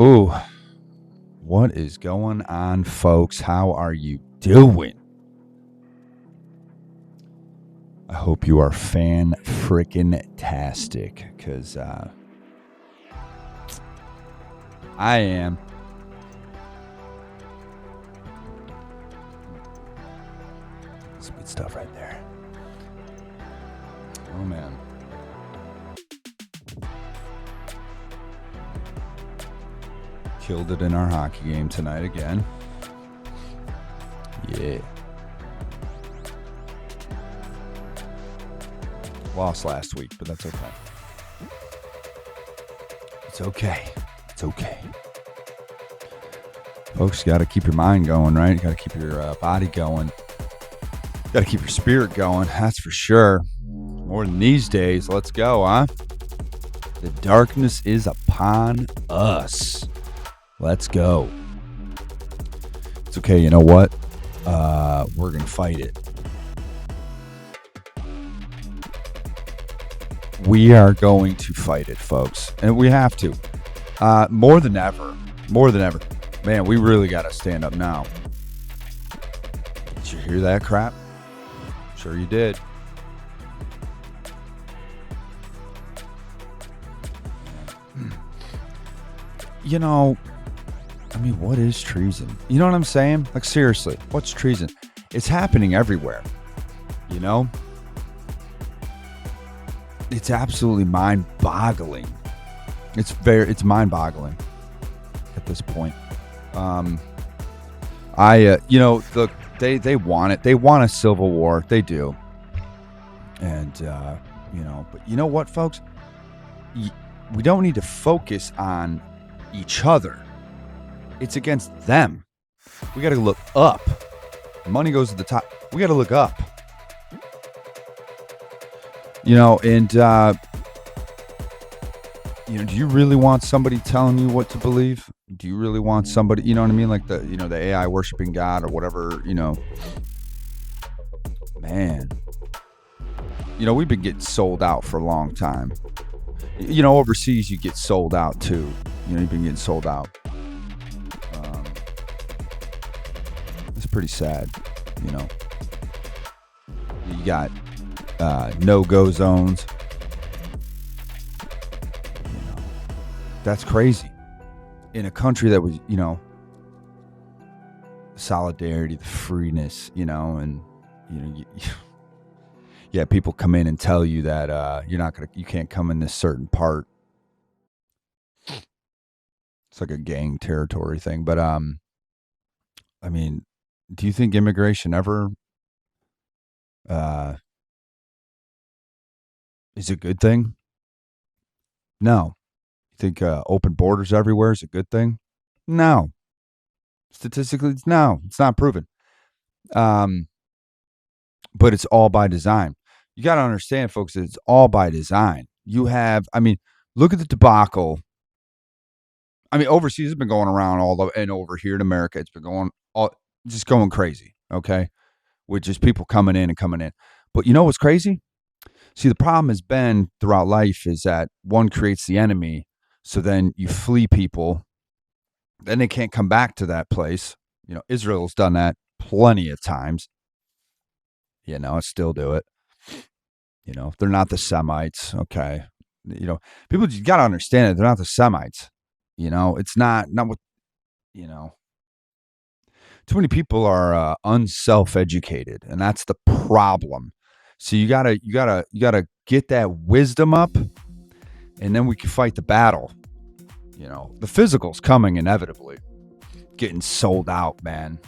Ooh, what is going on, folks? How are you doing? I hope you are fan-frickin-tastic, because I am. Some good stuff right there. Oh, man. Killed it in our hockey game tonight again. Yeah. Lost last week, but that's okay. It's okay. It's okay. Folks, you got to keep your mind going, right? You got to keep your body going. You got to keep your spirit going. That's for sure. More than these days. Let's go, huh? The darkness is upon us. Let's go. It's okay. You know what? We're going to fight it. We are going to fight it, folks. And we have to. More than ever. More than ever. Man, we really got to stand up now. Did you hear that crap? Sure you did. You know, I mean, what is treason? You know what I'm saying? Like, seriously, what's treason? It's happening everywhere. You know? It's absolutely mind-boggling. It's mind-boggling at this point. Look, they want it. They want a civil war. They do. And, but you know what, folks? We don't need to focus on each other. It's against them. We got to look up. Money goes to the top. We got to look up. And do you really want somebody telling you what to believe? Do you really want somebody, you know what I mean? Like the AI worshiping God or whatever, man, we've been getting sold out for a long time. Overseas, you get sold out too. You've been getting sold out. It's pretty sad, You got no-go zones. That's crazy. In a country that was, solidarity, the freeness, and people come in and tell you that you can't come in this certain part. It's like a gang territory thing. But do you think immigration ever is a good thing? No. You think open borders everywhere is a good thing? No. Statistically, no. It's not proven. But it's all by design. You got to understand, folks, that it's all by design. You have, look at the debacle. Overseas has been going around and over here in America, it's been going crazy, okay? With just people coming in. But you know what's crazy? See, the problem has been throughout life is that one creates the enemy, so then you flee people, then they can't come back to that place. Israel's done that plenty of times. Still do it. They're not the Semites, okay? People, you got to understand it. They're not the Semites. It's not what, too many people are unself-educated, and that's the problem. So you gotta get that wisdom up, and then we can fight the battle. The physical's coming inevitably. Getting sold out, man.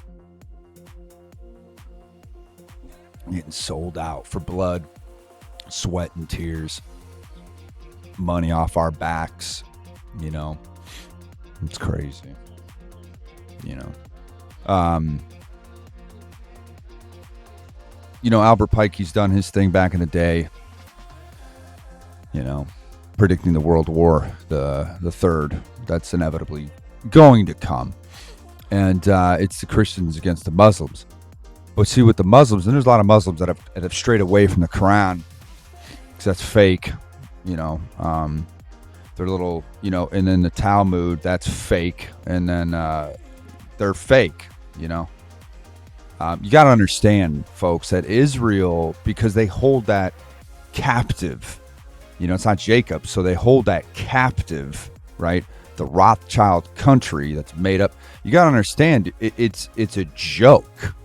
Getting sold out for blood, sweat, and tears. Money off our backs. It's crazy. Albert Pike, he's done his thing back in the day, predicting the World War, the third. That's inevitably going to come. And it's the Christians against the Muslims. But see, with the Muslims, and there's a lot of Muslims that have strayed away from the Quran, because that's fake. They're Their little, and then the Talmud, that's fake. And then they're fake, You got to understand, folks, that Israel, because they hold that captive, it's not Jacob, so they hold that captive, right? The Rothschild country that's made up. You got to understand, it's a joke.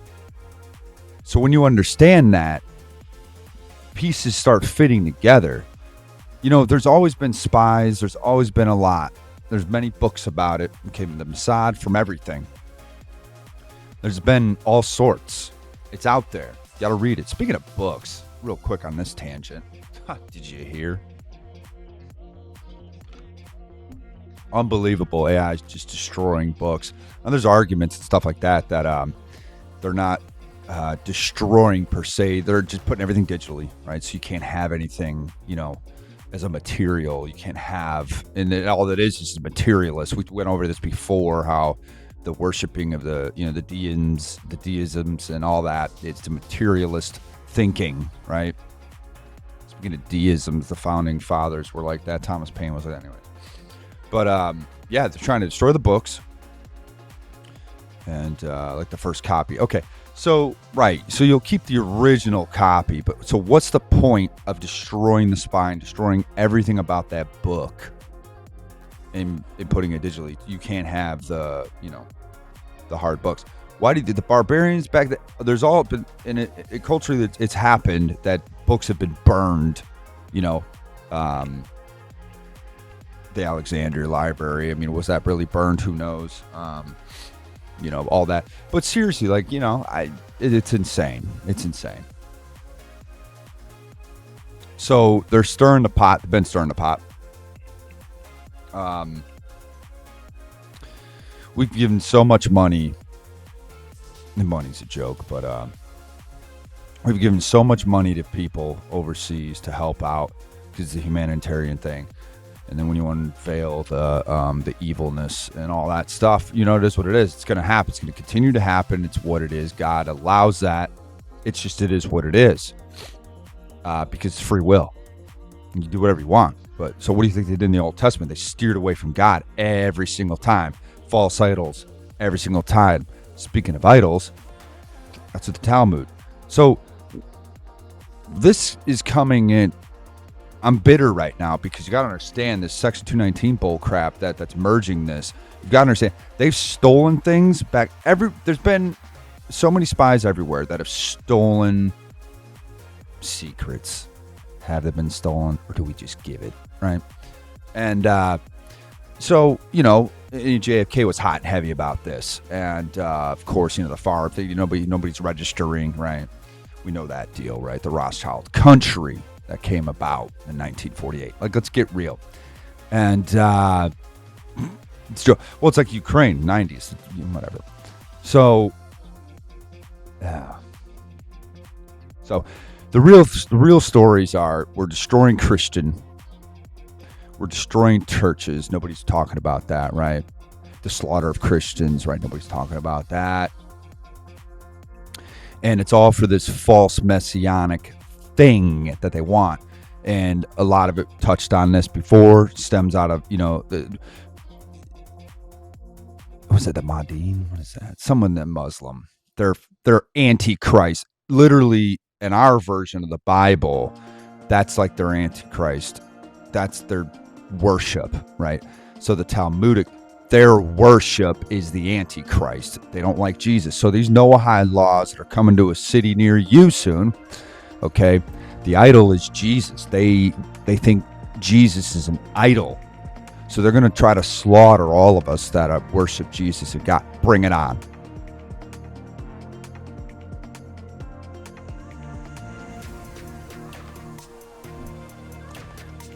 So when you understand that, pieces start fitting together. There's always been spies. There's always been a lot. There's many books about it. Okay, the Mossad, from everything. There's been all sorts. It's out there. You got to read it. Speaking of books, real quick on this tangent. Did you hear? Unbelievable. AI is just destroying books. And there's arguments and stuff like that they're not destroying per se. They're just putting everything digitally, right? So you can't have anything, as a material. You can't have, and then all that is a materialist. We went over this before, how the worshiping of the deisms and all that, it's the materialist thinking, right? Speaking of deisms, the founding fathers were like that. Thomas Paine was like that anyway. But they're trying to destroy the books and like the first copy. Okay. So you'll keep the original copy, but so what's the point of destroying the spine, destroying everything about that book, and putting it digitally? You can't have the hard books. Why did the barbarians back then? There's all been in it culturally. It's happened that books have been burned. The Alexandria Library. I mean, was that really burned? Who knows? All that. But seriously, it's insane. It's insane. So they're stirring the pot. They've been stirring the pot. We've given so much money. And money's a joke, but we've given so much money to people overseas to help out because it's a humanitarian thing. And then when you unveil the evilness and all that stuff, it is what it is. It's going to happen. It's going to continue to happen. It's what it is. God allows that. It is what it is. Because it's free will. You can do whatever you want. But so what do you think they did in the Old Testament? They steered away from God every single time. False idols every single time. Speaking of idols, that's what the Talmud. So this is coming in. I'm bitter right now because you got to understand this Section 219 bull crap that's merging this. You got to understand they've stolen things back. There's been so many spies everywhere that have stolen secrets. Have they been stolen, or do we just give it, right? And so JFK was hot and heavy about this, and of course the FAR thing. Nobody's registering, right? We know that deal, right? The Rothschild country that came about in 1948. Let's get real. And it's like Ukraine, 90s, whatever. So, yeah. So, the real stories are: we're destroying we're destroying churches. Nobody's talking about that, right? The slaughter of Christians, right? Nobody's talking about that. And it's all for this false messianic thing that they want, and a lot of it touched on this before, stems out of was it the Mahdi? What is that? Someone that Muslim. They're antichrist. Literally, in our version of the Bible, that's like their antichrist. That's their worship, right? So the Talmudic, their worship is the antichrist. They don't like Jesus. So these Noahide laws that are coming to a city near you soon. Okay, the idol is Jesus. They think Jesus is an idol, so they're going to try to slaughter all of us that worship Jesus. And God, bring it on.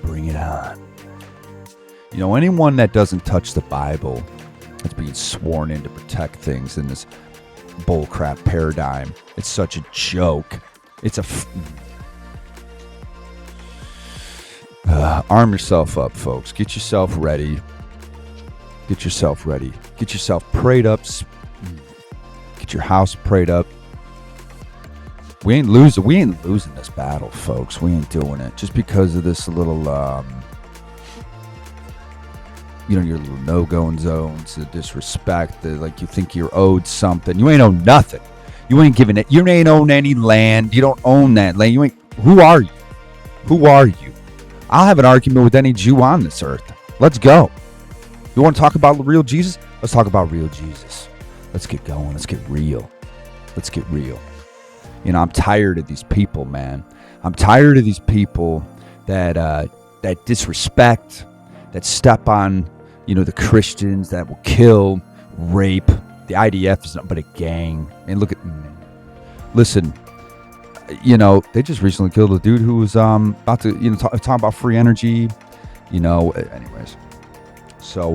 Bring it on. Anyone that doesn't touch the Bible that's being sworn in to protect things in this bullcrap paradigm. It's such a joke. It's arm yourself up, folks. Get yourself ready. Get yourself ready. Get yourself prayed up. Get your house prayed up. We ain't losing this battle, folks. We ain't doing it just because of this little your little no-go zones, the disrespect, like you think you're owed something. You ain't owed nothing. You ain't giving it. You ain't own any land. You don't own that land. You ain't. Who are you? Who are you? I'll have an argument with any Jew on this earth. Let's go. You want to talk about the real Jesus? Let's talk about real Jesus. Let's get going. Let's get real. Let's get real. I'm tired of these people, man. I'm tired of these people that disrespect, that step on, the Christians, that will kill, rape. The IDF is nothing but a gang. And listen, they just recently killed a dude who was about to, talking about free energy, anyways. So,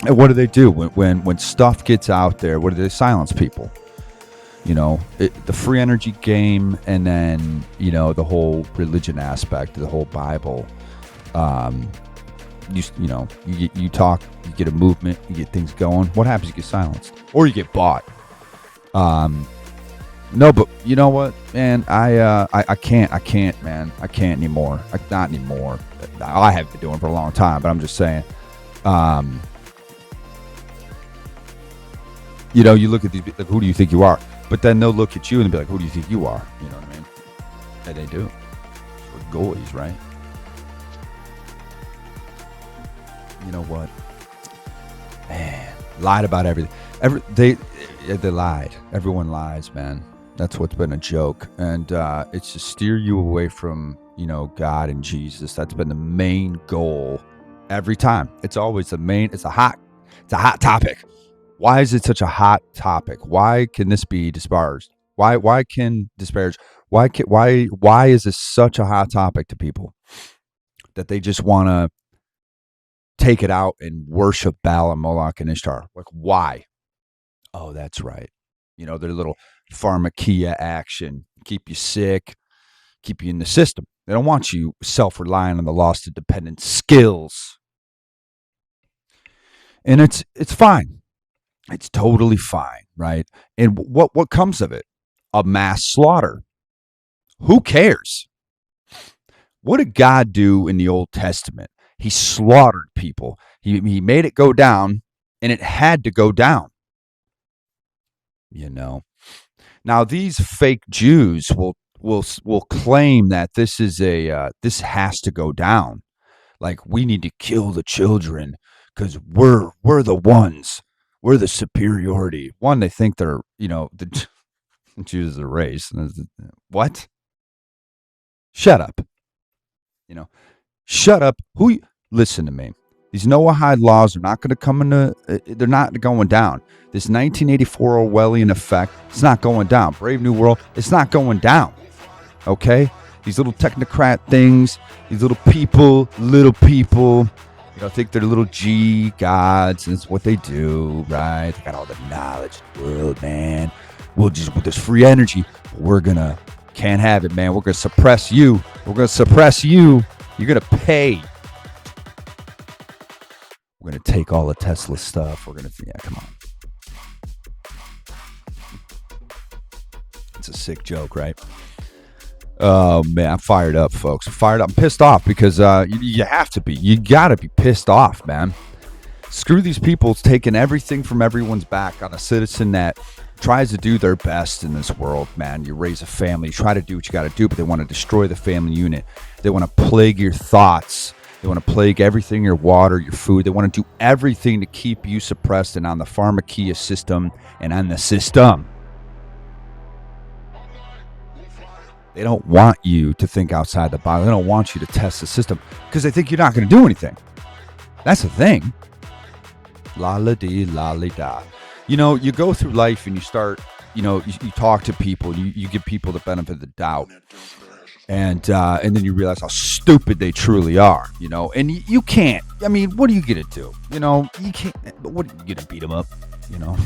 what do? When stuff gets out there, what do they silence people? The free energy game, and then, the whole religion aspect, the whole Bible. You talk, you get a movement, you get things going. What happens? You get silenced, or you get bought. No, but you know what, man? I can't, man. I can't anymore. Not anymore. I have been doing it for a long time, but I'm just saying. You look at these, like, who do you think you are? But then they'll look at you and be like, who do you think you are? You know what I mean? And they do. We're goalies, right? You know what? Man, lied about everything. They lied. Everyone lies, man. That's what's been a joke. And it's to steer you away from, God and Jesus. That's been the main goal every time. It's always it's a hot topic. Why is it such a hot topic? Why can this be disparaged? Why can disparage? Why is this such a hot topic to people that they just want to take it out and worship Baal and Moloch and Ishtar? Like, why? Oh, that's right. Their little pharmakia action, keep you sick, keep you in the system. They don't want you self-reliant on the lost and dependent skills. And it's fine. It's totally fine, right? And what comes of it? A mass slaughter. Who cares? What did God do in the Old Testament? He slaughtered people. He made it go down, and it had to go down. Now these fake Jews will claim that this is this has to go down. Like, we need to kill the children because we're the ones. We're the superiority. One, they think they're, the Jews are a race. What? Shut up. Shut up. Listen to me. These Noahide laws are not going to come into, they're not going down. This 1984 Orwellian effect, it's not going down. Brave New World, it's not going down. Okay? These little technocrat things, these little people, think they're little G gods, and it's what they do, right? They got all the knowledge in the world, man. With this free energy, can't have it, man. We're going to suppress you. You're going to pay. We're going to take all the Tesla stuff. Come on. It's a sick joke, right? Oh, man, I'm fired up, folks. I'm pissed off because you have to be. You got to be pissed off, man. Screw these people taking everything from everyone's back on a citizen that tries to do their best in this world, man. You raise a family, you try to do what you got to do, but they want to destroy the family unit. They want to plague your thoughts. They want to plague everything, your water, your food. They want to do everything to keep you suppressed and on the pharmakia system and on the system. They don't want you to think outside the box. They don't want you to test the system because they think you're not going to do anything. That's the thing. La-la-dee, la-li-da. You go through life and you start, you talk to people. You give people the benefit of the doubt. And then you realize how stupid they truly are, And you can't. I mean, what are you going to do? You can't. What are you going to beat them up? You're going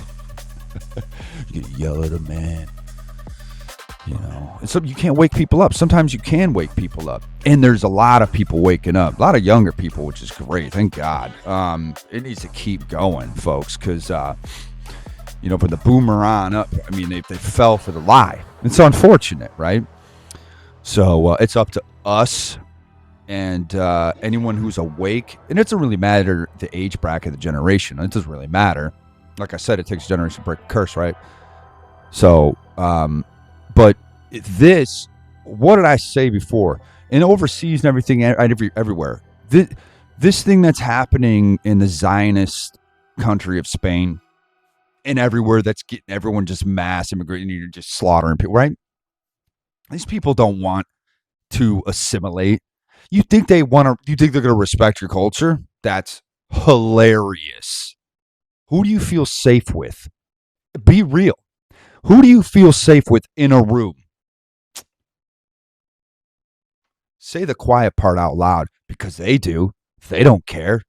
to yell at them, man. And so you can't wake people up. Sometimes you can wake people up, and there's a lot of people waking up, a lot of younger people, which is great. Thank God. It needs to keep going, folks, because from the boomer on up, I mean, they fell for the lie. It's unfortunate, right? So it's up to us And anyone who's awake, and it doesn't really matter the age bracket, the generation. It doesn't really matter. Like I said, it takes a generation to break a curse, right? So, but this, what did I say before? And overseas and everything, everywhere. This thing that's happening in the Zionist country of Spain and everywhere, that's getting everyone just mass immigrating, you're just slaughtering people, right? These people don't want to assimilate. You think they want to? You think they're going to respect your culture? That's hilarious. Who do you feel safe with? Be real. Who do you feel safe with in a room? Say the quiet part out loud, because they do. They don't care.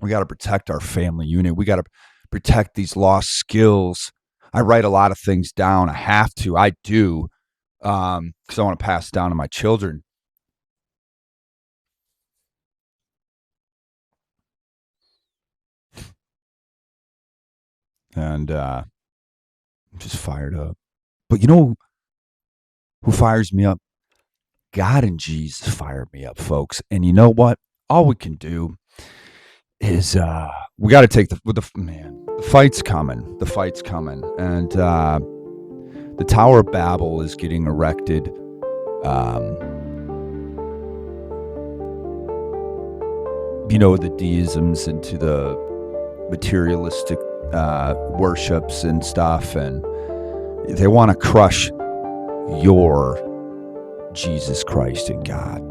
We got to protect our family unit. We got to protect these lost skills. I write a lot of things down. I have to. I do. Because I want to pass it down to my children. And I'm just fired up. But you know who fires me up? God and Jesus fired me up, folks. And you know what? All we can do is we got to take the fight's coming. The fight's coming. And the Tower of Babel is getting erected. The deisms into the materialistic worships and stuff, and they want to crush your Jesus Christ and God.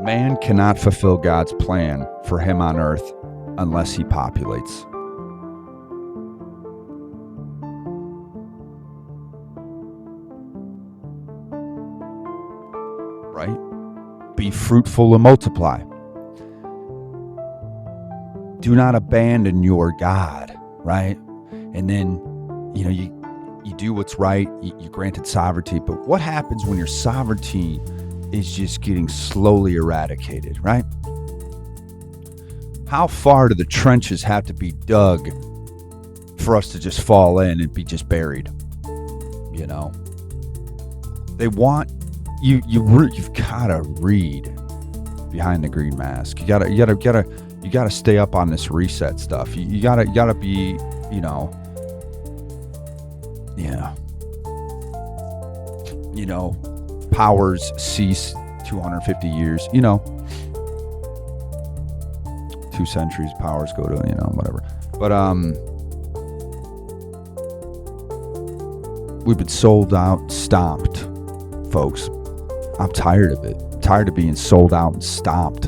Man cannot fulfill God's plan for him on earth unless he populates. Right? Be fruitful and multiply. Do not abandon your God, right? And then, you do what's right. You granted sovereignty. But what happens when your sovereignty is just getting slowly eradicated, right? How far do the trenches have to be dug for us to just fall in and be just buried? They want you've got to read behind the green mask. You gotta stay up on this reset stuff. You gotta be, powers cease 250 years, 2 centuries, powers go to, whatever. But we've been sold out, stomped, folks. I'm tired of it. I'm tired of being sold out and stomped.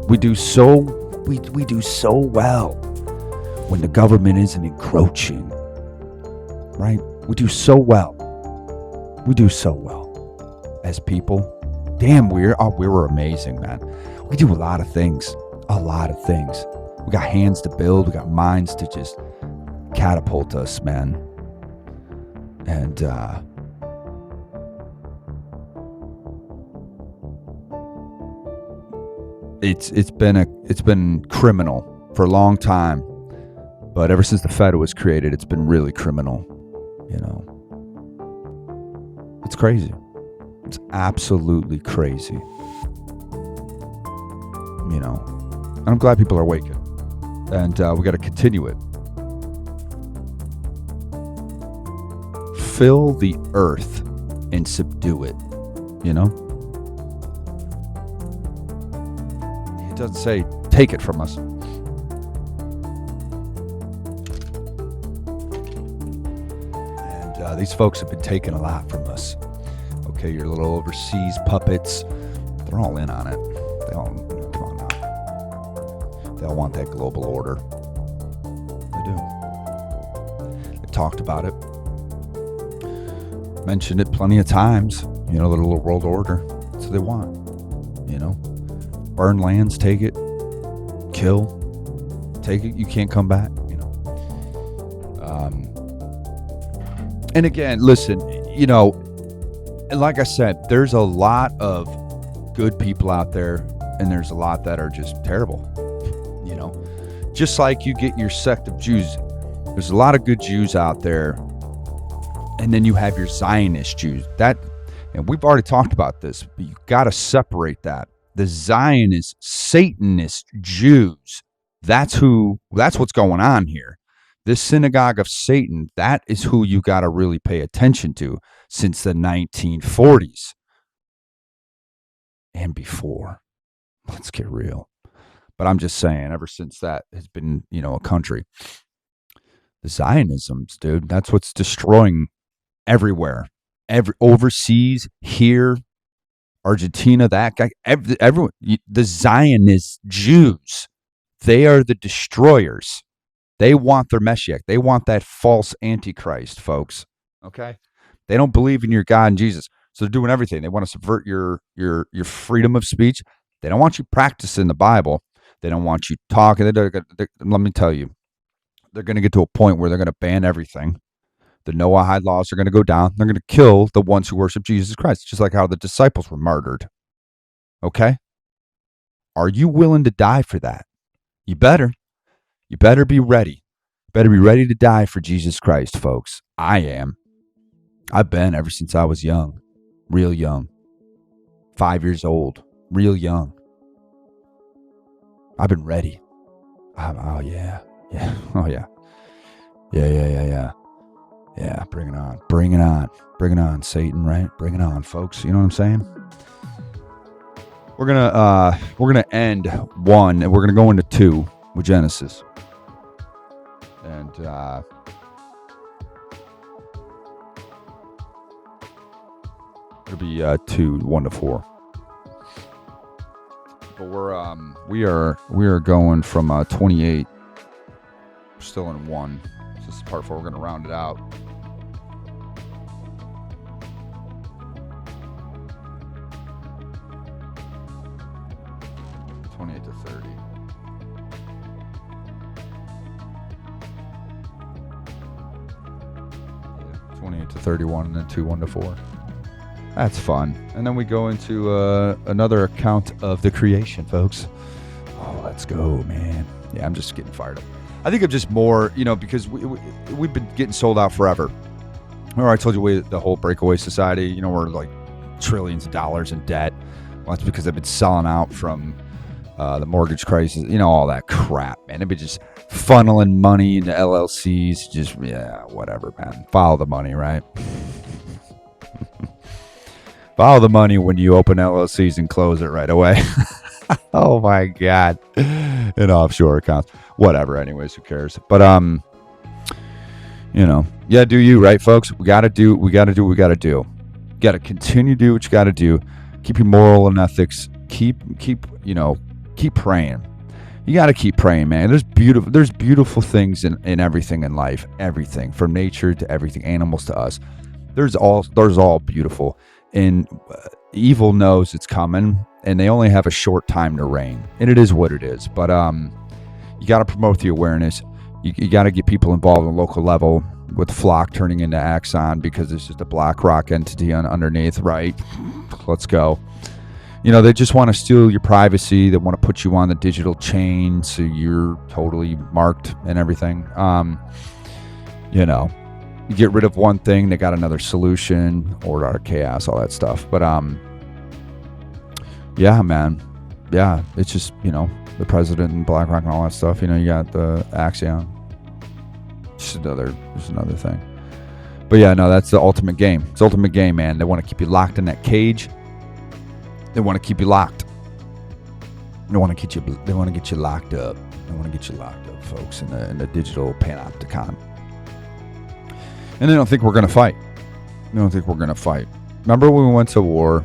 We do so well when the government isn't encroaching, right? We do so well. We do so well as people. Damn, we were amazing, man. We do a lot of things. We got hands to build. We got minds to just catapult us, man. And it's been criminal for a long time, but ever since the Fed was created, it's been really criminal. It's crazy. It's absolutely crazy. And I'm glad people are waking, and we got to continue it. Fill the earth and subdue it. It doesn't say take it from us. And these folks have been taking a lot from us. Okay, your little overseas puppets, they're all in on it. They all, come on now. They all want that global order. They do. They talked about it. Mentioned it plenty of times. The little world order. That's what they want. Burn lands, take it, kill, take it. You can't come back. And again, listen. And like I said, there's a lot of good people out there, and there's a lot that are just terrible. Just like you get your sect of Jews, There's a lot of good Jews out there. And then you have your Zionist Jews. And we've already talked about this, but you got to separate that. The Zionist, Satanist Jews, that's what's going on here. This synagogue of Satan, that is who you got to really pay attention to since the 1940s and before. Let's get real. But I'm just saying, ever since that has been, a country. The Zionisms, dude, that's what's destroying everywhere. Overseas, here, Argentina, that guy, everyone, the Zionist Jews, they are the destroyers. They want their Messiah. They want that false Antichrist, folks. Okay? They don't believe in your God and Jesus. So they're doing everything. They want to subvert your freedom of speech. They don't want you practicing the Bible. They don't want you talking. Let me tell you, they're going to get to a point where they're going to ban everything. The Noahide laws are going to go down. They're going to kill the ones who worship Jesus Christ, just like how the disciples were martyred. Okay? Are you willing to die for that? You better. You better be ready. You better be ready to die for Jesus Christ, folks. I am. I've been ever since I was young. Real young. 5 years old. Real young. I've been ready. Oh, yeah. Yeah. Oh, yeah. Yeah. Yeah, bring it on. Bring it on. Bring it on, Satan, right? Bring it on, folks. You know what I'm saying? We're gonna end 1 and we're gonna go into 2 with Genesis. And it'll be 2, 1 to 4. But we are going from 28. We're still in 1. This is part 4. We're going to round it out. to 30. Yeah, 28 to 31, and then 2, 1 to 4. That's fun. And then we go into another account of the creation, folks. Oh, let's go, man. Yeah, I'm just getting fired up. I think I'm just more, because we've been getting sold out forever. Remember I told you the whole breakaway society, we're like trillions of dollars in debt. Well, that's because they've been selling out from the mortgage crisis, all that crap, man. They've been just funneling money into LLCs. Just, whatever, man. Follow the money, right? Follow the money when you open LLCs and close it right away. Oh my God. In offshore accounts. Whatever, anyways, who cares? But do you, right, folks? We gotta do what we gotta do. You gotta continue to do what you gotta do. Keep your moral and ethics. Keep praying. You gotta keep praying, man. There's beautiful things in everything in life. Everything. From nature to everything, animals to us. There's all beautiful. And evil knows it's coming, and they only have a short time to reign. And it is what it is. But you got to promote the awareness. You got to get people involved on the local level, with Flock turning into Axon because it's just a BlackRock entity underneath, right? Let's go. They just want to steal your privacy. They want to put you on the digital chain so you're totally marked and everything. You get rid of one thing, they got another solution, order out of chaos, all that stuff. But yeah, man. Yeah, it's just, the president and BlackRock and all that stuff. You got the Axion. Just another thing. But yeah, no, that's the ultimate game. It's the ultimate game, man. They want to keep you locked in that cage. They want to keep you locked. They want to get you locked up. They want to get you locked up, folks, in the digital panopticon. And they don't think we're going to fight. Remember when we went to war,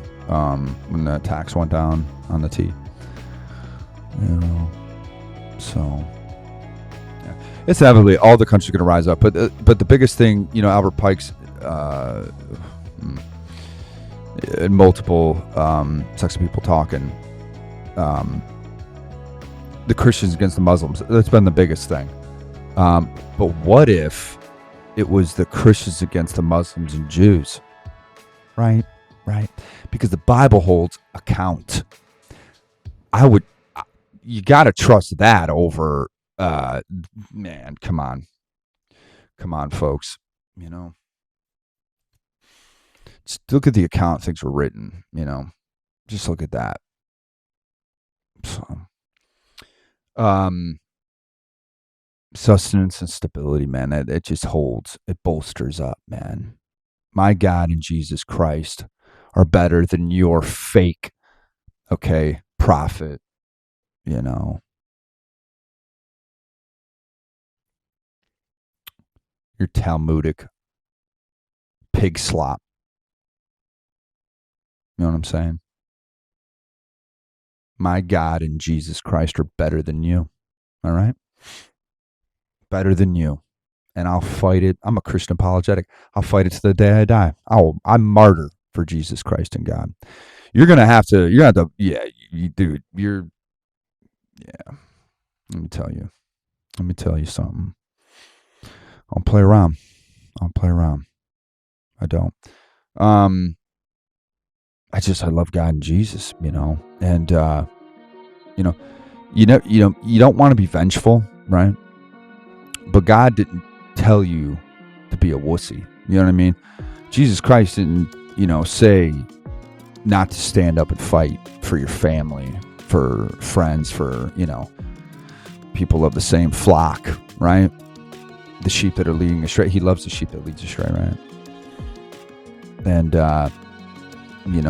when the tax went down on the T? So yeah. It's inevitably all the countries are going to rise up. But the biggest thing, Albert Pike's and multiple sects of people talking, the Christians against the Muslims. That's been the biggest thing. But what if it was the Christians against the Muslims and Jews? Right? Because the Bible holds account. You got to trust that over, man, come on. Come on, folks. You know, just look at the account things were written. Just look at that. So, um, sustenance and stability, man. It just holds. It bolsters up, man. My God and Jesus Christ are better than your fake, okay, prophet. You know, your Talmudic pig slop. You know what I'm saying? My God and Jesus Christ are better than you. All right? Better than you. And I'll fight it. I'm a Christian apologetic. I'll fight it to the day I die. I'm martyr for Jesus Christ and God. You're gonna have to. Yeah, dude. Yeah. Let me tell you. Let me tell you something. I'll play around. I'll play around. I don't. Um, I love God and Jesus. And you know, you don't want to be vengeful, right? But God didn't tell you to be a wussy. You know what I mean? Jesus Christ didn't, say not to stand up and fight for your family, for friends, for, people of the same flock, right? The sheep that are leading astray. He loves the sheep that leads astray, right? And you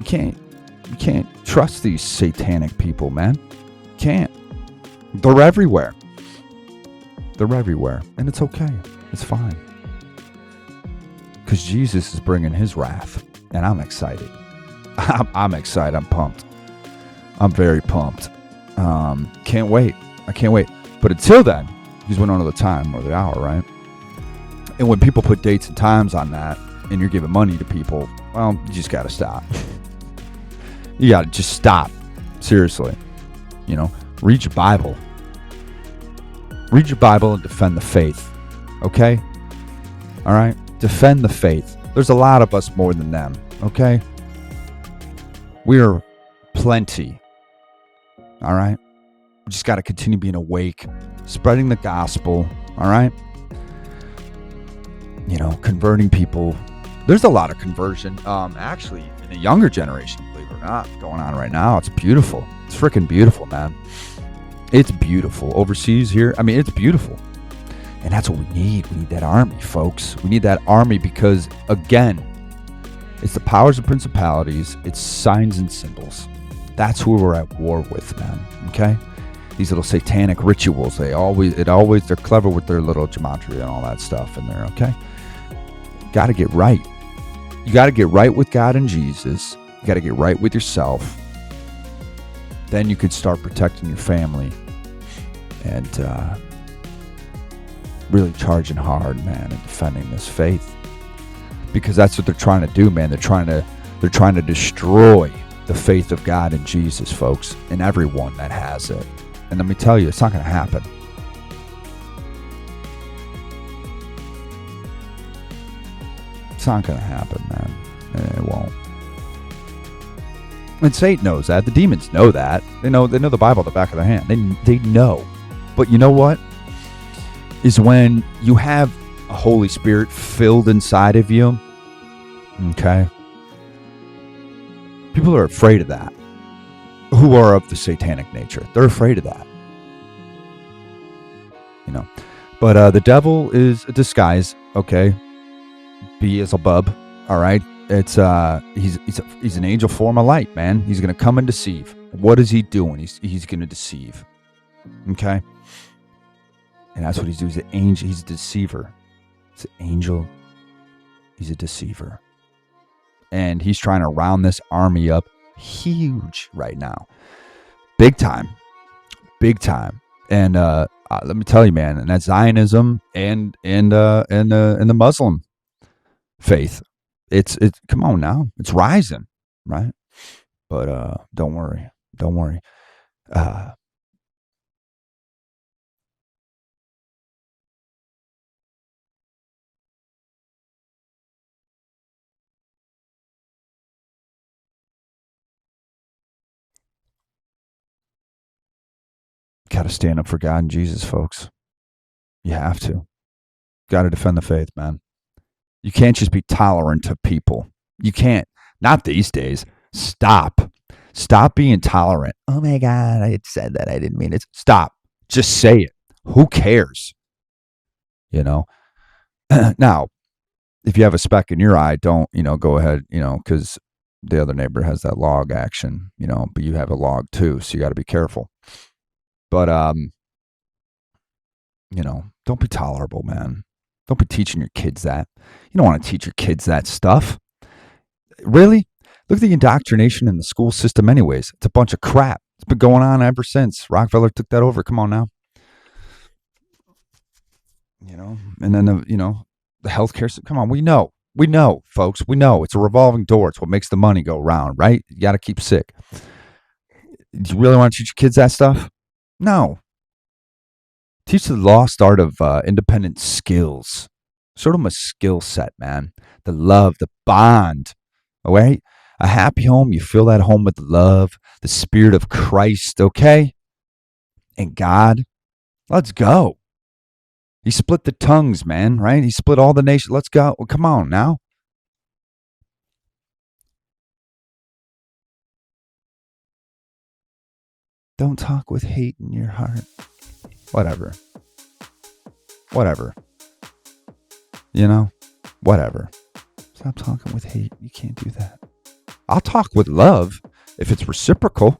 can't trust these satanic people, man. You can't. They're everywhere. They're everywhere. And it's okay. It's fine. Because Jesus is bringing his wrath. And I'm excited. I'm excited. I'm pumped. I'm very pumped. Can't wait. I can't wait. But until then, he's went on to the time or the hour, right? And when people put dates and times on that, and you're giving money to people, well, you just got to stop. You got to just stop. Seriously. Read your Bible. Read your Bible and defend the faith. Okay? All right? Defend the faith. There's a lot of us more than them. Okay? We are plenty. All right? We just got to continue being awake, spreading the gospel. All right? Converting people. There's a lot of conversion. Actually, in the younger generation, believe it or not, going on right now. It's beautiful. It's freaking beautiful, man. It's beautiful. Overseas here, it's beautiful. And that's what we need. We need that army, folks. We need that army because, again, it's the powers and principalities. It's signs and symbols. That's who we're at war with, man. Okay? These little satanic rituals, they're clever with their little gematria and all that stuff in there, okay? Got to get right. You got to get right with God and Jesus. You got to get right with yourself. Then you could start protecting your family and really charging hard, man, and defending this faith. Because that's what they're trying to do, man. They're trying to destroy the faith of God and Jesus, folks, and everyone that has it. And let me tell you, it's not going to happen. It's not going to happen, man. It won't. And Satan knows that. The demons know that. They know the Bible at the back of their hand. They know. But you know what? Is when you have a Holy Spirit filled inside of you, okay? People are afraid of that. Who are of the satanic nature. They're afraid of that. But the devil is a disguise, okay? Beelzebub, all right? It's he's an angel form of light, man. He's going to come and deceive. What is he doing? He's going to deceive. Okay? And that's what he's doing. He's an angel. He's a deceiver. He's an angel. He's a deceiver. And he's trying to round this army up huge right now. Big time. Big time. And let me tell you, man, and that's Zionism and the Muslim faith. It's come on now. It's rising, right? But don't worry. Don't worry. Got to stand up for God and Jesus, folks. You have to. Got to defend the faith, man. You can't just be tolerant of people. You can't. Not these days. Stop. Stop being tolerant. Oh my God, I said that. I didn't mean it. Stop. Just say it. Who cares? You know? Now, if you have a speck in your eye, don't, go ahead, because the other neighbor has that log action, but you have a log too, so you got to be careful. But, don't be tolerable, man. Don't be teaching your kids that. You don't want to teach your kids that stuff. Really? Look at the indoctrination in the school system anyways. It's a bunch of crap. It's been going on ever since Rockefeller took that over. Come on now. And then, the healthcare system. Come on, we know, folks. We know it's a revolving door. It's what makes the money go round, right? You got to keep sick. Do you really want to teach your kids that stuff? No. Teach the lost art of independent skills. Sort of a skill set, man. The love, the bond. All right? A happy home, you fill that home with love, the Spirit of Christ, okay? And God, let's go. He split the tongues, man, right? He split all the nations. Let's go. Well, come on now. Don't talk with hate in your heart. Whatever. Whatever. Stop talking with hate. You can't do that. I'll talk with love if it's reciprocal.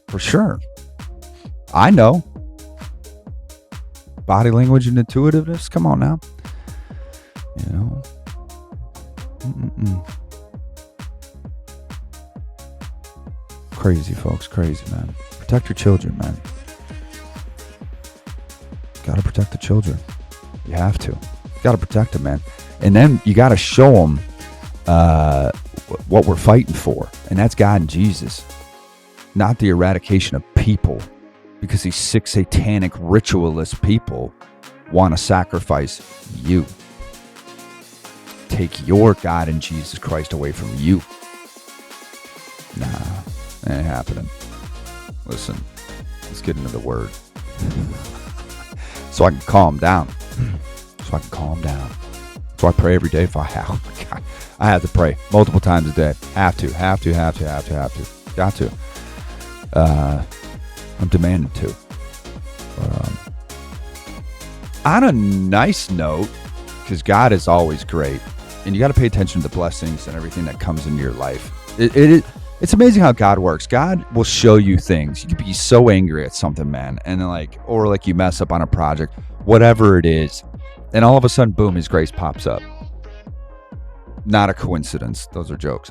For sure. I know. Body language and intuitiveness. Come on now. Crazy, folks. Crazy, man. Protect your children, man. Got to protect the children. You have to. Got to protect them, man. And then you got to show them what we're fighting for. And that's God and Jesus. Not the eradication of people. Because these sick, satanic, ritualist people want to sacrifice you. Take your God and Jesus Christ away from you. Nah, ain't happening. Listen, let's get into the Word. So I can calm down. So I pray every day if I have. Oh my God. I have to pray multiple times a day. Have to. Got to. I'm demanding to. On a nice note, because God is always great, and you got to pay attention to the blessings and everything that comes into your life. It's amazing how God works. God will show you things. You could be so angry at something, man, and then or you mess up on a project, whatever it is, and all of a sudden, boom, His grace pops up. Not a coincidence. Those are jokes.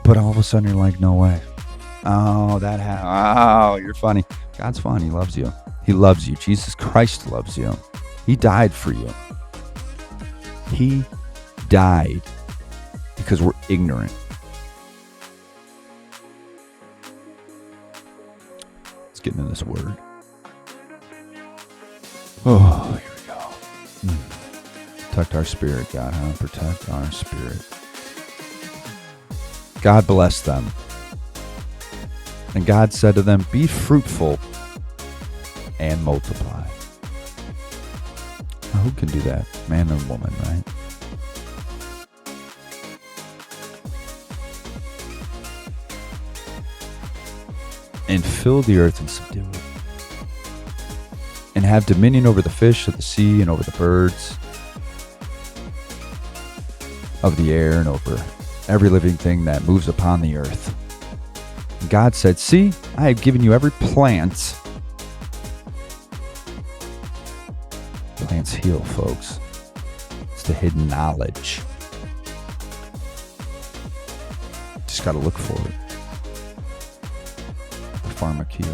But all of a sudden, you're like, no way. Oh, that happened. Oh, you're funny. God's fun. He loves you. He loves you. Jesus Christ loves you. He died for you. He died because we're ignorant. Let's get into this Word. Oh, here we go. Protect our spirit, God. Huh? Protect our spirit. God bless them. And God said to them, be fruitful and multiply. Now, who can do that? Man and woman, right? And fill the earth and subdue it. And have dominion over the fish of the sea and over the birds of the air and over every living thing that moves upon the earth. God said, see, I have given you every plant. Plants heal, folks. It's the hidden knowledge. Just got to look for it. The pharmakeia.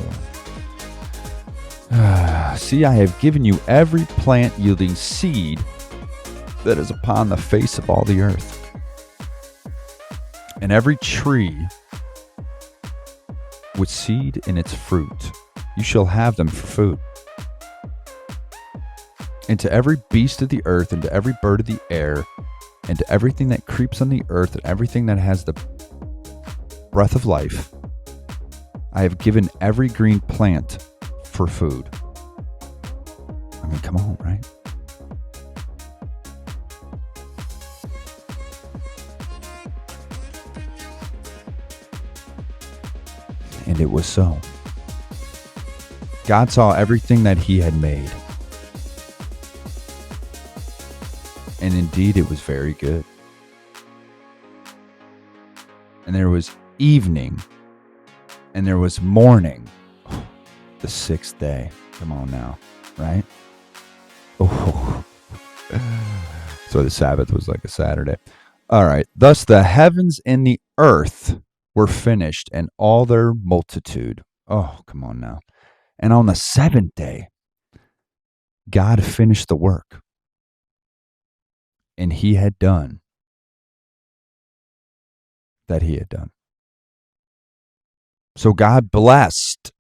See, I have given you every plant yielding seed that is upon the face of all the earth. And every tree with seed in its fruit, you shall have them for food. And to every beast of the earth, and to every bird of the air, and to everything that creeps on the earth, and everything that has the breath of life, I have given every green plant for food. I mean, come on, right? And it was so. God saw everything that he had made. And indeed, it was very good. And there was evening, and there was morning, the sixth day. Come on now, right? Oh, so the Sabbath was like a Saturday. All right. Thus the heavens and the earth were finished, and all their multitude. Oh, come on now. And on the seventh day, God finished the work, and he had done that he had done. So God blessed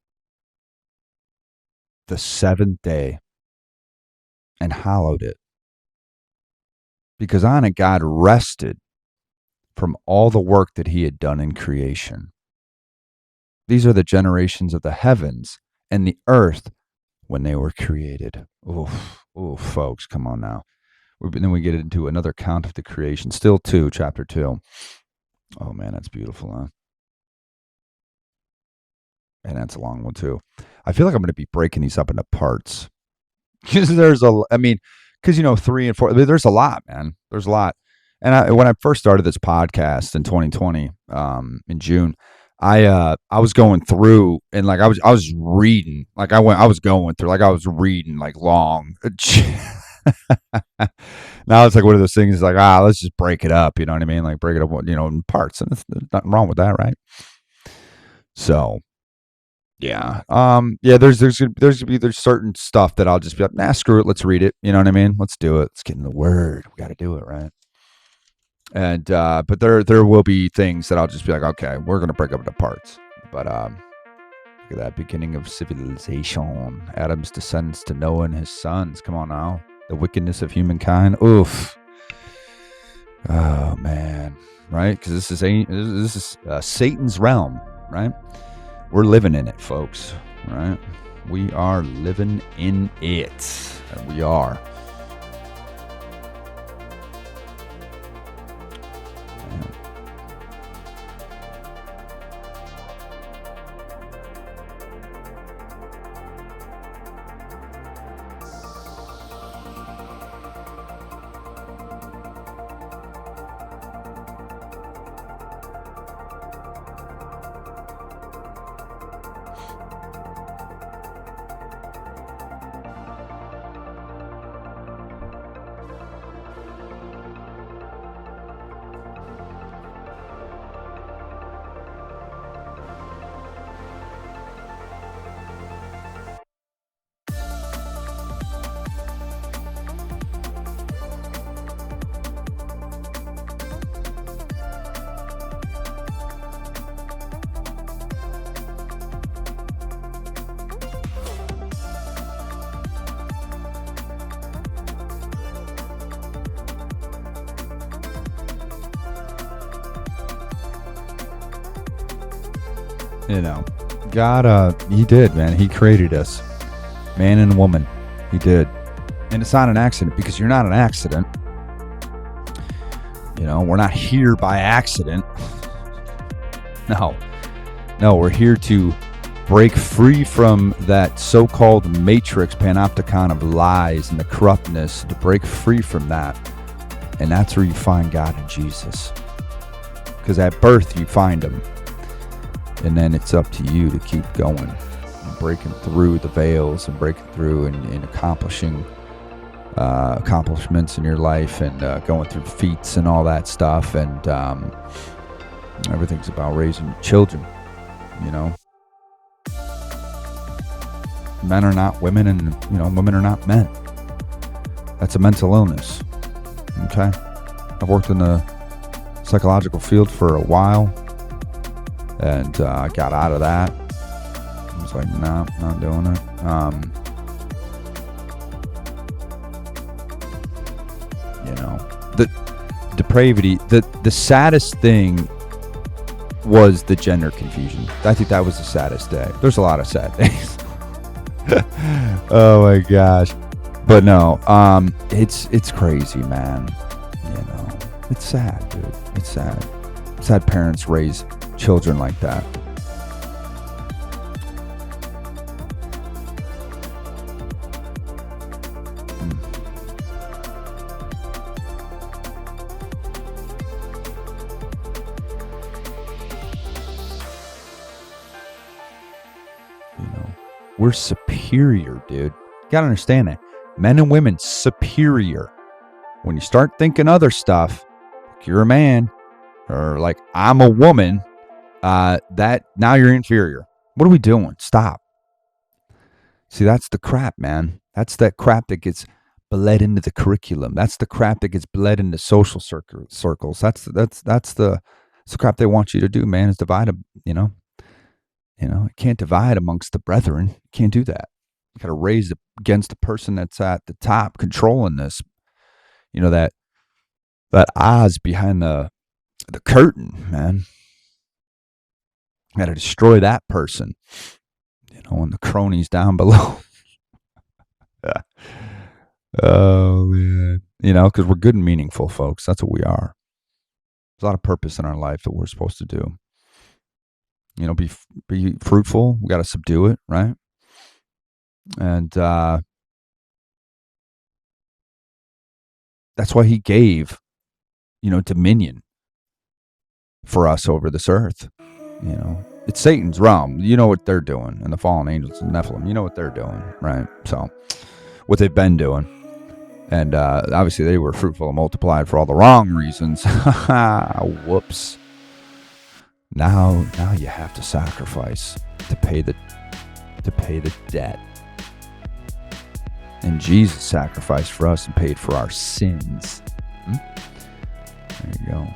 the seventh day and hallowed it, because on it God rested from all the work that he had done in creation. These are the generations of the heavens and the earth when they were created. Oh, folks, come on now. Then we get into another account of the creation. Still 2, chapter 2. Oh, man, that's beautiful, huh? And that's a long one, too. I feel like I'm going to be breaking these up into parts. Because 3 and 4, there's a lot, man. There's a lot. And when I first started this podcast in 2020, in June, I was going through, and like I was reading, like I was going through, like I was reading like long. Now it's like one of those things, like let's just break it up. You know what I mean? Like break it up, in parts, and there's nothing wrong with that, right? So, yeah, there's certain stuff that I'll just be like, nah, screw it, let's read it. You know what I mean? Let's do it. Let's get in the word. We got to do it, right? And but there will be things that I'll just be like, okay, we're gonna break up into parts. But look at that, beginning of civilization. Adam's descendants to Noah and his sons. Come on now, the wickedness of humankind. Oof. Oh man, right? Because this is Satan's realm, right? We're living in it, folks. Right? We are living in it. We are. God, he did, man. He created us, man and woman. He did. And it's not an accident, because you're not an accident. We're not here by accident. No, we're here to break free from that so-called matrix panopticon of lies and the corruptness, to break free from that. And that's where you find God in Jesus. Because at birth, you find him. And then it's up to you to keep going, and breaking through the veils, and breaking through and accomplishing accomplishments in your life, and going through feats and all that stuff. And everything's about raising children, Men are not women, and, women are not men. That's a mental illness, okay? I've worked in the psychological field for a while. And I got out of that. I was like, no, not doing it. The depravity, the saddest thing was the gender confusion. I think that was the saddest day. There's a lot of sad days. Oh my gosh. But no, it's crazy, man. You know, it's sad, dude. It's sad. Sad parents raise children like that. You know, we're superior, dude. You gotta understand that. Men and women, superior. When you start thinking other stuff, like you're a man, or like I'm a woman, that now you're inferior. What are we doing? Stop. See, that's the crap, man. That's that crap that gets bled into the curriculum. That's the crap that gets bled into social circles. That's the crap they want you to do, man. Is divide them. You can't divide amongst the brethren. You can't do that. You got to raise against the person that's at the top controlling this. You know that Oz behind the curtain, man. Got to destroy that person. And the cronies down below. Oh man, because we're good and meaningful, folks. That's what we are. There's a lot of purpose in our life that we're supposed to do. Be fruitful. We got to subdue it, right? And that's why he gave, dominion for us over this earth. It's Satan's realm. You know what they're doing, and the fallen angels and Nephilim. You know what they're doing, right? So, what they've been doing, and obviously they were fruitful and multiplied for all the wrong reasons. Whoops. Now you have to sacrifice to pay the debt. And Jesus sacrificed for us and paid for our sins. There you go.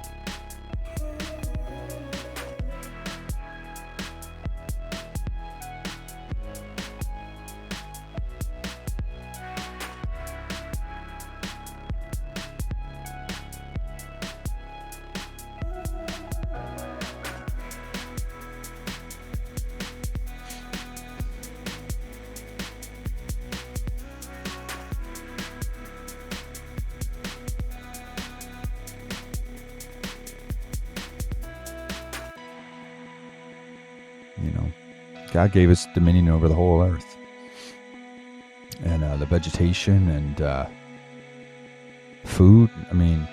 God gave us dominion over the whole earth, and the vegetation and food. I mean,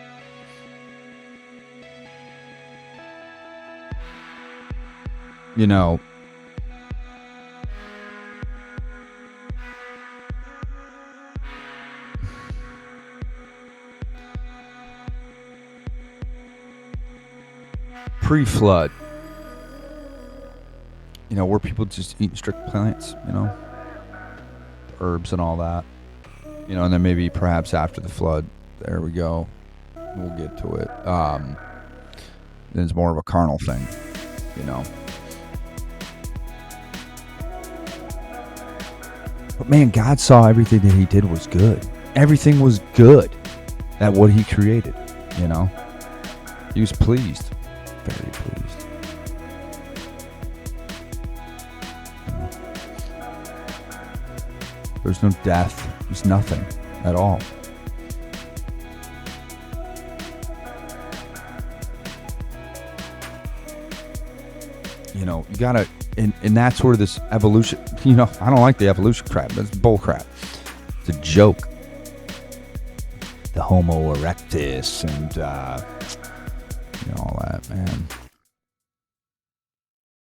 pre-flood, where people just eat strict plants, herbs and all that, and then maybe perhaps after the flood, there we go, we'll get to it. Then it's more of a carnal thing, But man, God saw everything that he did was good. Everything was good at what he created, He was pleased, very pleased. There's no death. There's nothing at all. You gotta, and that's where this evolution, I don't like the evolution crap. That's bull crap. It's a joke. The Homo erectus and, all that, man.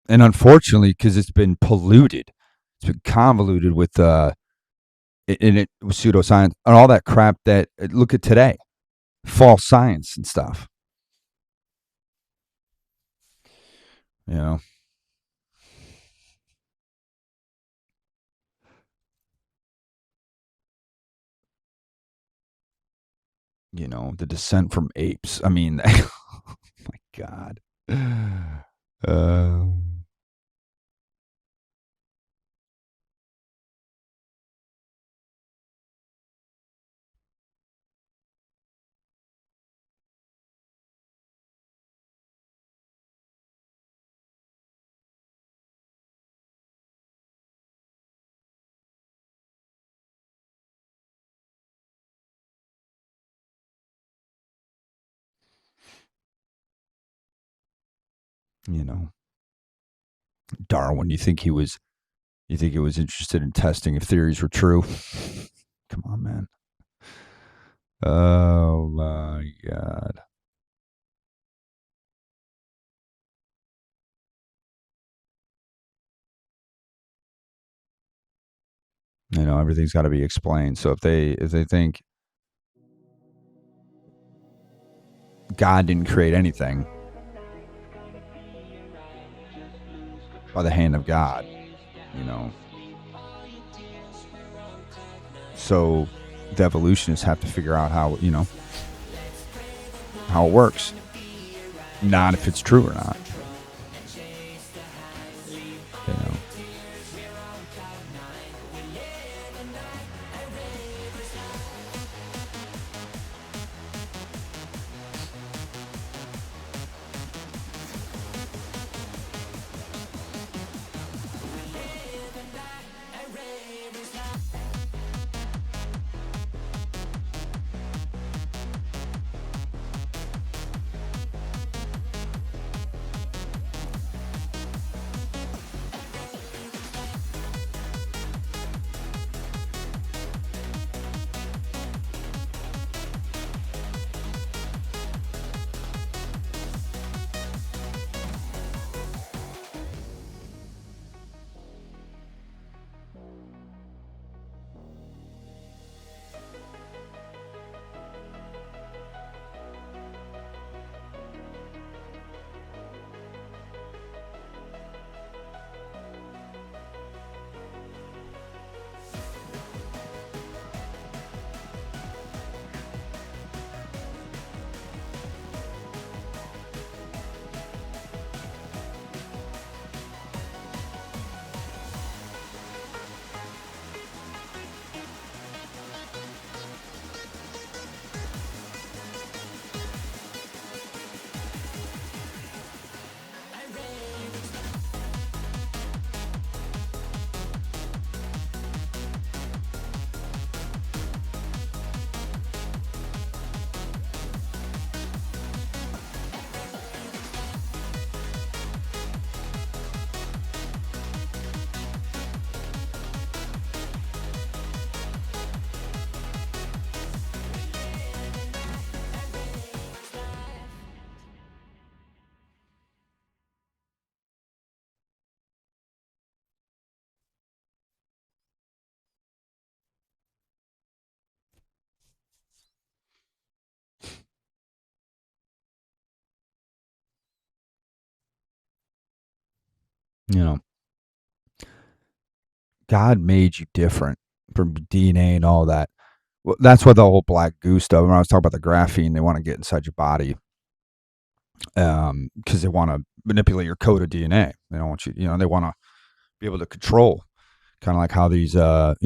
And unfortunately, because it's been polluted, it's been convoluted with, and it was pseudoscience and all that crap that, look at today, false science and stuff. The descent from apes. I mean, oh my God. You know, Darwin, you think he was interested in testing if theories were true? Come on, man. Oh my God. Everything's got to be explained. So if they think God didn't create anything by the hand of God, so the evolutionists have to figure out how how it works, not if it's true or not. You know. You know, God made you different from DNA and all that. Well, that's what the whole black goo stuff. When I was talking about the graphene, they want to get inside your body, because they want to manipulate your code of DNA. They don't want you. They want to be able to control, kind of like how these, how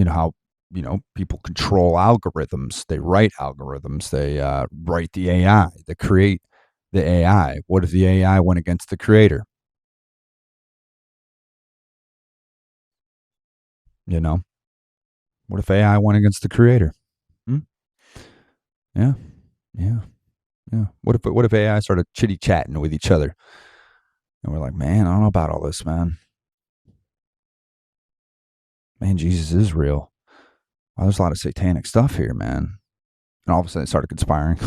people control algorithms. They write algorithms. They write the AI. They create the AI. What if the AI went against the creator? You know, what if AI went against the creator? Hmm? Yeah, yeah, yeah. What if AI started chitty chatting with each other, and we're like, man, I don't know about all this, man. Man, Jesus is real. Wow, there's a lot of satanic stuff here, man. And all of a sudden, it started conspiring.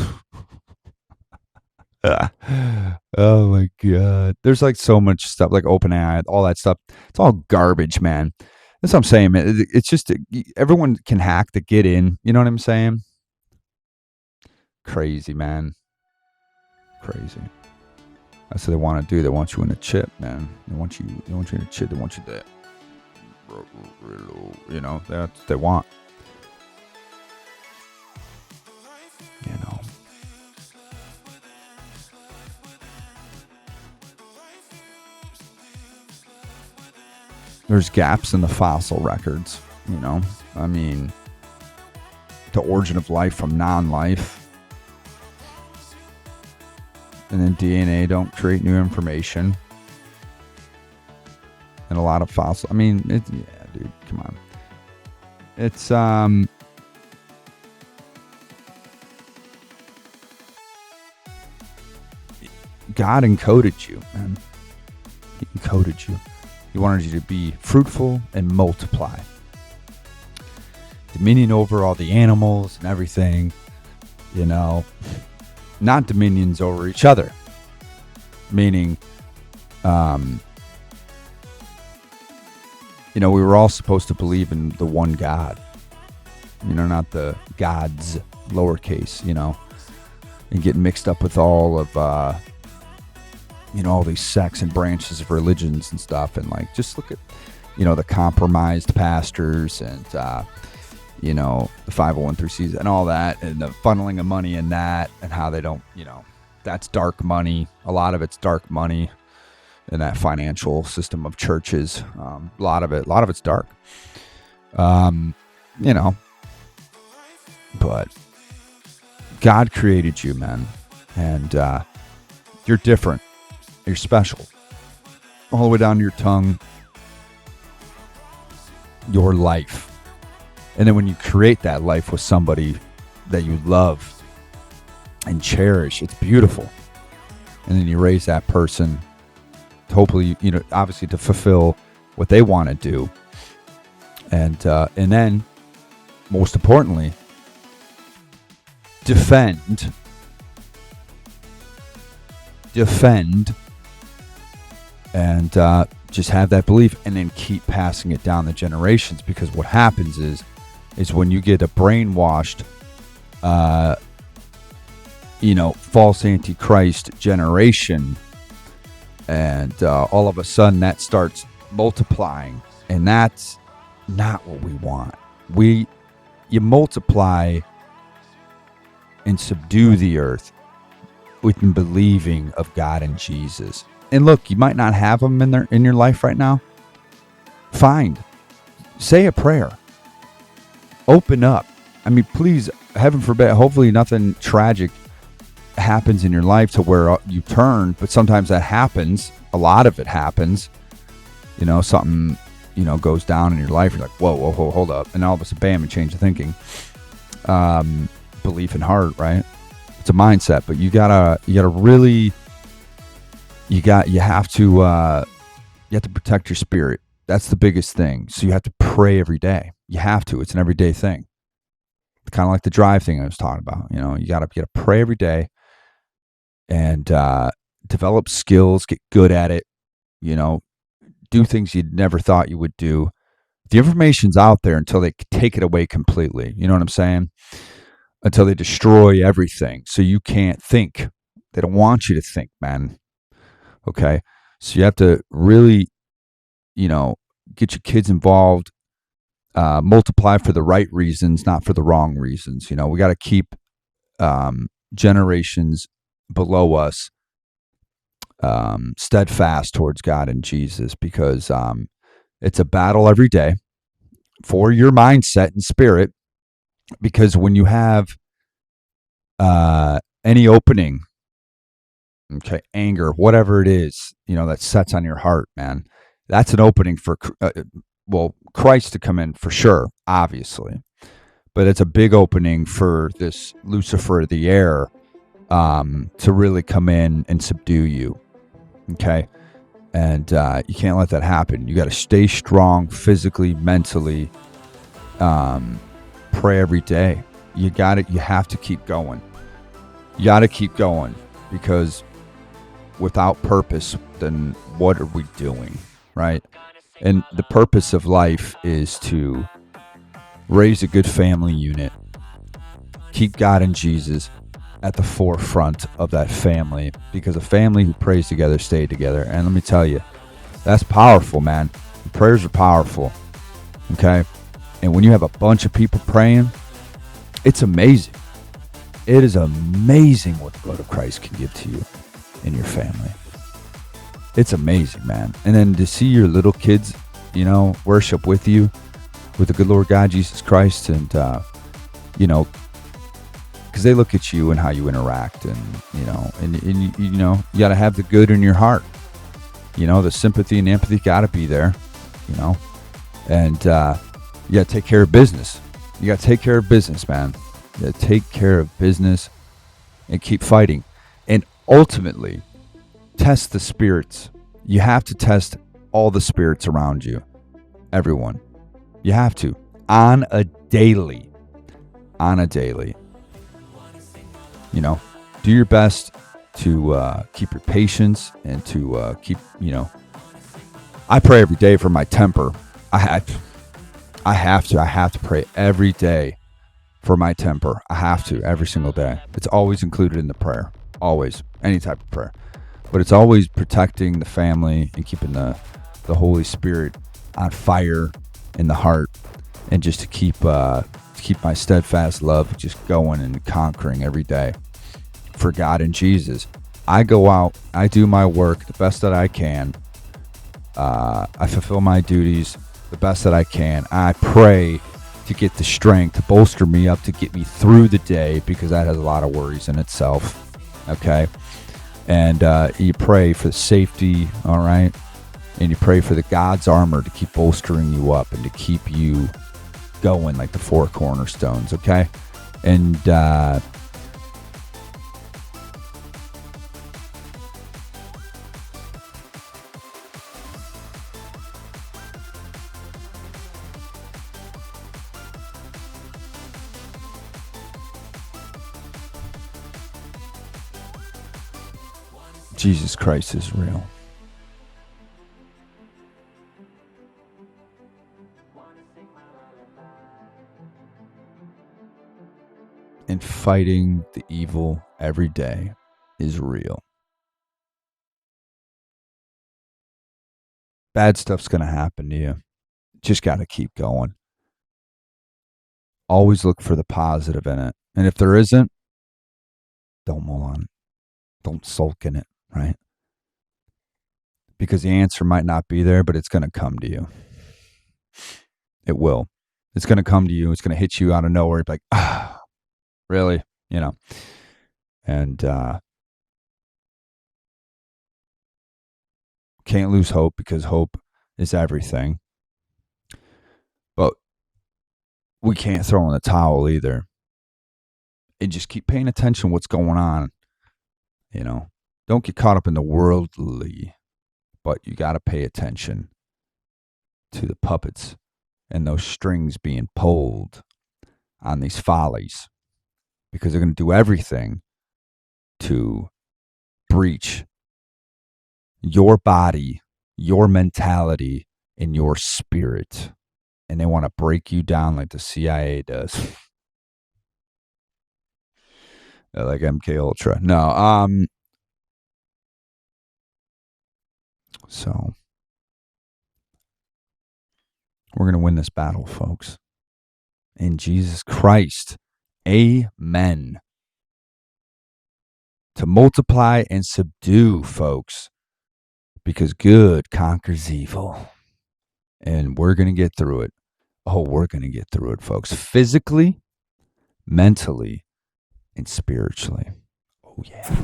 Oh my god, there's like so much stuff, like OpenAI, all that stuff. It's all garbage, man. That's what I'm saying, man. It's just everyone can hack to get in. You know what I'm saying? Crazy, man. Crazy. That's what they want to do. They want you in a chip, man. They want you. They want you in a chip. They want you there. That's what they want. You know. There's gaps in the fossil records. I mean, the origin of life from non-life, and then DNA don't create new information, and a lot of fossil. I mean, yeah, dude, come on. It's God encoded you, man. He encoded you. He wanted you to be fruitful and multiply. Dominion over all the animals and everything, not dominions over each other. Meaning, we were all supposed to believe in the one God. Not the gods, lowercase, and get mixed up with all of, all these sects and branches of religions and stuff. And just look at, the compromised pastors and, the 501(c)(3)s and all that, and the funneling of money in that, and how they don't, that's dark money. A lot of it's dark money in that financial system of churches. A lot of it's dark. But God created you, man, and you're different. You're special. All the way down to your tongue, your life. And then when you create that life with somebody that you love and cherish, it's beautiful. And then you raise that person to hopefully, obviously to fulfill what they want to do. And then, most importantly, defend, and just have that belief, and then keep passing it down the generations. Because what happens is when you get a brainwashed, false antichrist generation, and all of a sudden that starts multiplying, and that's not what we want. You multiply and subdue the earth with believing of God and Jesus. And look, you might not have them in your life right now. Say a prayer. Open up. I mean, please, heaven forbid, hopefully nothing tragic happens in your life to where you turn, but sometimes that happens. A lot of it happens. Something, goes down in your life. You're like, whoa, hold up. And all of a sudden, bam, you change the thinking. Belief in heart, right? It's a mindset, but you gotta really, you have to protect your spirit. That's the biggest thing. So you have to pray every day. You have to. It's an everyday thing. Kind of like the drive thing I was talking about. You gotta pray every day, and develop skills, get good at it. Do things you never thought you would do. The information's out there until they take it away completely. You know what I'm saying? Until they destroy everything, so you can't think. They don't want you to think, man. Okay, so you have to really, get your kids involved. Multiply for the right reasons, not for the wrong reasons. We got to keep generations below us steadfast towards God and Jesus, because it's a battle every day for your mindset and spirit. Because when you have any opening, okay, anger, whatever it is, that sets on your heart, man, that's an opening for Christ to come in, for sure, obviously. But it's a big opening for this Lucifer of the air to really come in and subdue you. Okay? And you can't let that happen. You got to stay strong physically, mentally. Pray every day. You have to keep going. You got to keep going, because without purpose, then what are we doing, right? And the purpose of life is to raise a good family unit, keep God and Jesus at the forefront of that family, because a family who prays together stay together. And let me tell you, that's powerful, man. The prayers are powerful, okay? And when you have a bunch of people praying, it's amazing. It is amazing what the blood of Christ can give to you and your family. It's amazing, man. And then to see your little kids, worship with you, with the good Lord God, Jesus Christ, and, because they look at you and how you interact, and, you got to have the good in your heart. The sympathy and empathy got to be there, and you got to take care of business. You got to take care of business, man. You got to take care of business and keep fighting. And ultimately, test the spirits. You have to test all the spirits around you. Everyone. You have to. On a daily. You know, do your best to keep your patience and to keep, I pray every day for my temper. I have to pray every day for my temper. I have to every single day. It's always included in the prayer. Always. Any type of prayer. But it's always protecting the family and keeping the Holy Spirit on fire in the heart, and just to keep my steadfast love just going and conquering every day for God and Jesus. I go out, I do my work the best that I can. I fulfill my duties the best that I can. I pray to get the strength to bolster me up to get me through the day, because that has a lot of worries in itself. Okay. And you pray for safety, all right? And you pray for the God's armor to keep bolstering you up and to keep you going like the four cornerstones, okay? And Jesus Christ is real. And fighting the evil every day is real. Bad stuff's going to happen to you. Just got to keep going. Always look for the positive in it. And if there isn't, don't mull on it. Don't sulk in it, right? Because the answer might not be there, but it's going to come to you. It will. It's going to come to you. It's going to hit you out of nowhere. It's like, really? And can't lose hope, because hope is everything. But we can't throw in the towel either. And just keep paying attention to what's going on. Don't get caught up in the worldly, but you got to pay attention to the puppets and those strings being pulled on these follies, because they're going to do everything to breach your body, your mentality, and your spirit. And they want to break you down like the CIA does. Like MK Ultra. No, so we're going to win this battle, folks. In Jesus Christ. Amen. To multiply and subdue, folks, because good conquers evil. And we're going to get through it. Oh, we're going to get through it, folks. Physically, mentally, and spiritually. Oh, yeah.